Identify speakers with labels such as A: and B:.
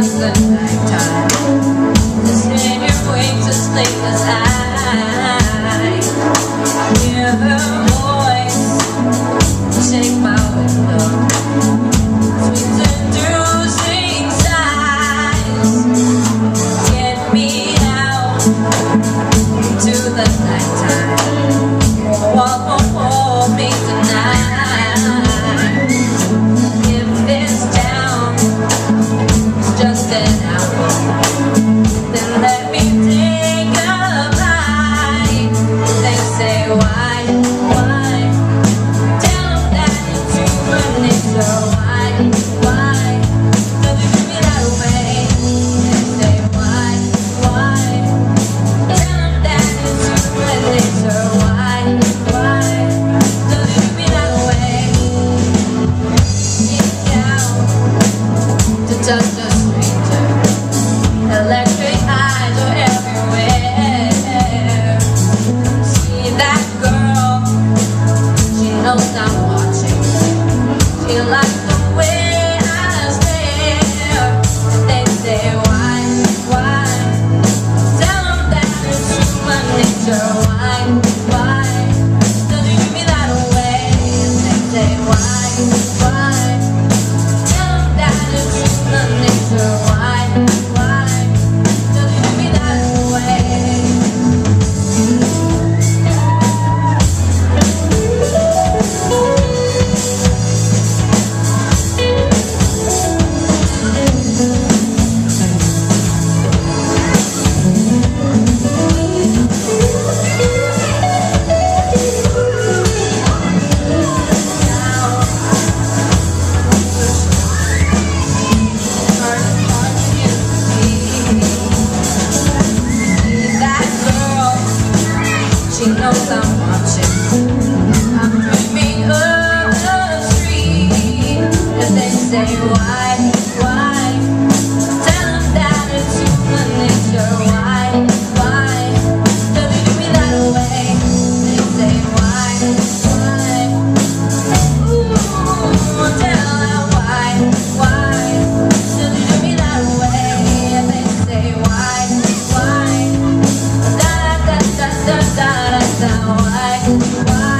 A: just the night time. Just in your wings as late as I hear her voice shake my window. Sweet seducing sighs get me out to the night time. Walk hold me tonight. If this town is just an hour, then let me take a ride. They say why? Tell them that it's human nature. Why? Does it treat me that way? They say why? Tell them that it's human nature. Why? Does it treat me that way? Get down to touch a stranger. Electric eyes are everywhere. See that girl, she knows I'm watching. She likes the way I stare. They say why? Tell them that it's human nature. Why? Does it treat me that way? They say why? Tell them that it's human nature. Why? Does it treat me that way? She knows I'm watching. I'm dreaming of the street. And they say why? Tell them that it's human nature. Why? Does it treat me that way? They say why? Ooh, tell them why? Does it treat me that way? And they say why? Da da da da da da da. Why?